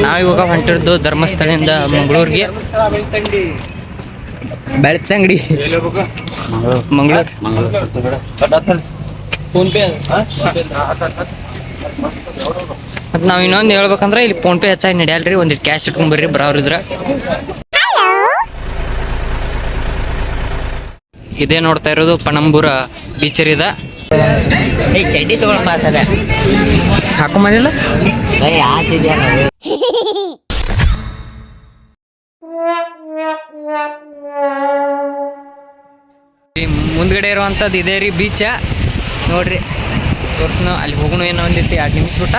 ನಾವಿವಾಗ ಹೊಂಟಿದ್ದು ಧರ್ಮಸ್ಥಳದಿಂದ ಮಂಗಳೂರಿಗೆ. Belthangady Mangaluru. Phone pay ಮತ್ತು ನಾವು ಇನ್ನೊಂದು ಹೇಳ್ಬೇಕಂದ್ರೆ ಇಲ್ಲಿ ಫೋನ್ ಪೇ ಹೆಚ್ಚಾಗಿ ನಡೆಯಲ್ರಿ. ಒಂದಿಟ್ಟು ಕ್ಯಾಶ್ ಇಟ್ಕೊಂಡ್ಬರ್ರಿ ಬರೋರಿದ್ರ. ಇದೇ ನೋಡ್ತಾ ಇರೋದು ಪಣಂಬೂರ ಬೀಚರ್ ಇದೆ. ಚಡ್ಡಿ ತಗೊಂಡ್ ಮಾತಾಡ ಹಾಕೊಂಬಂದಿಲ್ಲ ಮುಂದ್ಗಡೆ ಇರುವಂಥದ್ದು ಇದೇ ರೀ ಬೀಚ ನೋಡ್ರಿ. ತೋರ್ಸ್ನ ಅಲ್ಲಿ ಹೋಗೋಣ ಏನೋ ಒಂದಿತ್ತು 2 ನಿಮಿಷ ಬಿಟ್ಟ.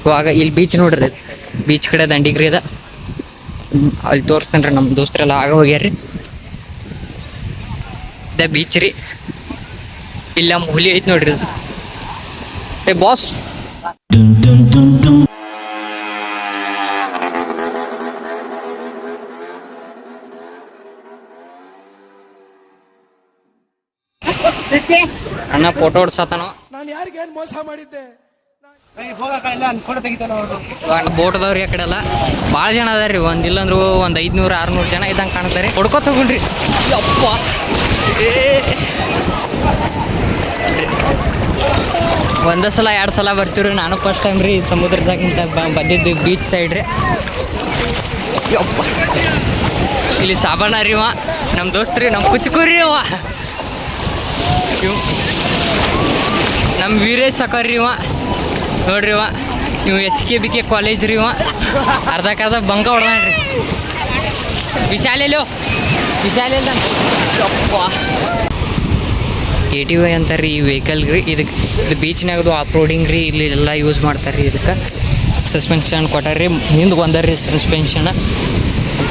ಇವಾಗ ಇಲ್ಲಿ ಬೀಚ್ ನೋಡ್ರಿ, ಬೀಚ್ ಕಡೆ ದಂಡಿಗ್ರಿ ಅದ. ಅಲ್ಲಿ ತೋರಿಸ್ತೇನೆ ರೀ. ನಮ್ಮ ದೋಸ್ತರೆಲ್ಲ ಆಗ ಹೋಗ್ಯಾರ್ರಿ. ಇದ ಬೀಚ್ ರೀ. ಇಲ್ಲ ಹುಲಿ ಐತಿ ನೋಡ್ರಿ. ಏ ಬಾಸ್, ಅಣ್ಣ ಫೋಟೋ ಹೊಡ್ಸತಾನು. ಬೋಟ್ದವ್ರಿ ಆ ಕಡೆ ಎಲ್ಲ ಭಾಳ ಜನ ಅದಾರ್ರಿ. ಒಂದಿಲ್ಲಂದ್ರು 500-600 ಜನ ಇದ್ದಂಗೆ ಕಾಣ್ತಾರೆ. ಹೊಡ್ಕೊತ ಹೋಗ್ರಿ. ಅಪ್ಪ ಒಂದೇ ಸಲ 2 ಸಲ ಬರ್ತೀವ್ರಿ. ನಾನು ಫಸ್ಟ್ ಟೈಮ್ ರೀ ಸಮುದ್ರದಾಗಿಂತ ಬಂದಿದ್ದು ಬೀಚ್ ಸೈಡ್ ರೀ. ಅಪ್ಪ ಇಲ್ಲಿ ಸಾಬಣ್ಣ ರೀ ಅವ ನಮ್ಮ ದೋಸ್ತ್ರಿ, ನಮ್ಮ ಕುಚ್ಕೂರಿ ಅವ ನಮ್ಮ ವೀರೇಶ್ ಸಕರ್ರಿ ಅವ ನೋಡ್ರಿ. ಅವ ನೀವು HKBK ಕಾಲೇಜ್ ರೀ. ಅವ ಅರ್ಧಕ್ಕರ್ಧ ಬಂಕ ಹೊಡ್ದಾನ್ರಿ. ವಿಶಾಲೆಲ್ಲೋ ವಿಶಾಲೆಲ್ಲ ಅಪ್ಪ ATV ಅಂತಾರೆ ರೀ ಈ ವೆಹಿಕಲ್ ರೀ. ಇದು ಬೀಚ್ನಾಗದು ಆಫ್ ರೋಡಿಂಗ್ ರೀ. ಇಲ್ಲಿ ಎಲ್ಲ ಯೂಸ್ ಮಾಡ್ತಾರೆ ರೀ. ಇದಕ್ಕೆ ಸಸ್ಪೆನ್ಷನ್ ಕೊಟ್ಟಾರ್ರಿ. ಹಿಂದೆ ಬಂದಾರ್ರಿ ಸಸ್ಪೆನ್ಷನ್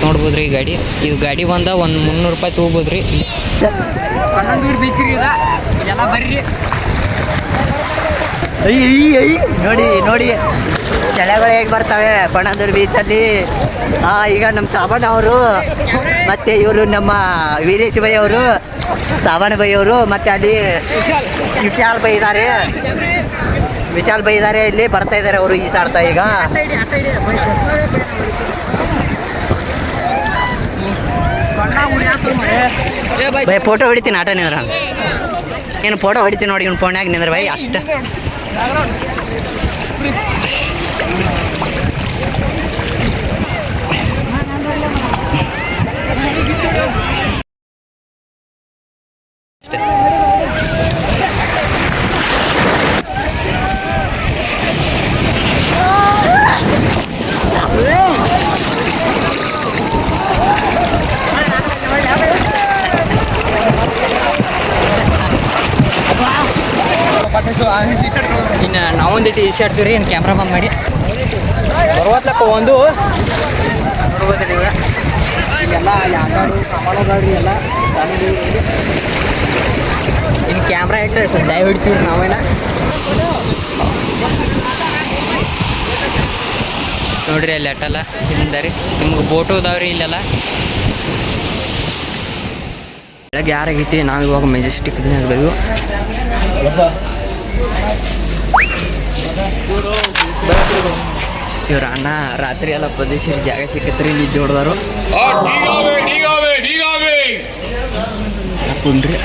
ನೋಡ್ಬೋದು ರೀ. ಗಾಡಿ ಇದು ಗಾಡಿ ಬಂದ ಒಂದು 300 ರೂಪಾಯಿ ತೊಗೋಬೋದು ರೀ. ಪಣಂದೂರು ಬೀಚ್ ರೀ. ಇದೆಲ್ಲ ಬರ್ರಿ. ನೋಡಿ ನೋಡಿ ಸೆಳೆಗಳು ಹೇಗೆ ಬರ್ತವೆ ಪಣಂದೂರು ಬೀಚಲ್ಲಿ. ಈಗ ನಮ್ಮ ಸಾಬಣ್ಣ ಅವರು ಮತ್ತು ಇವರು ನಮ್ಮ ವೀರೇಶ್ ಬೈ ಅವರು, ಸಾಬಣ್ಣ ಬೈ ಅವರು, ಮತ್ತು ಅಲ್ಲಿ ವಿಶಾಲ್ ಬೈ ಇದ್ದಾರೆ. ವಿಶಾಲ್ ಬೈ ಇದ್ದಾರೆ, ಇಲ್ಲಿ ಬರ್ತಾ ಇದ್ದಾರೆ ಅವರು ಈಸಾಡ್ತಾ. ಈಗ ಬೈ ಫೋಟೋ ಹೊಡಿತೀನಿ. ಆಟ ನಿಂದ್ರ ಏನು ಫೋಟೋ ಹೊಡಿತೀನಿ ನೋಡಿ. ಇವ್ನು ಫೋನ್ಯಾಗ ನಿಂದ್ರ ಬೈ ಅಷ್ಟು. ಇನ್ನು ನಾವೊಂದು ಟಿ ಶರ್ಟ್ ರೀ. ಏನು ಕ್ಯಾಮ್ರಾ ಬಂದ್ ಮಾಡಿ ಬರುವತ್ಲಕ್ಕ ಒಂದು ನೋಡ್ಬೋದ್ರಿ. ಇಲ್ಲೆಲ್ಲ ಯಾರು ಸಾಮಾನು ಅದಾವ್ರಿ. ಎಲ್ಲ ಇನ್ನು ಕ್ಯಾಮ್ರಾ ಇಟ್ಟು ಸ್ವಲ್ಪ ದಯ ಹಿಡ್ತೀವಿ ನಾವೇನ. ನೋಡ್ರಿ ಅಲ್ಲಿ ಅಟ್ಟಲ್ಲ ಹಿಂದ ರೀ. ನಿಮ್ಗೆ ಬೋಟು ಅದಾವ್ರಿ ಇಲ್ಲೆಲ್ಲ. ಬೆಳಗ್ಗೆ ಯಾರಾಗೈತಿ. ನಾವು ಇವಾಗ ಮೆಜೆಸ್ಟಿಕ್ ದಿನಗಳು ಇವ್ರ ಅಣ್ಣ ರಾತ್ರಿ ಎಲ್ಲ ಪ್ರದೇಶ ಜಾಗ ಸಿಕ್ಕತ್ರಿ. ನಿದ್ದೆ ಹೊಡೆದಾರು ಕುಂಡ್ರಿ.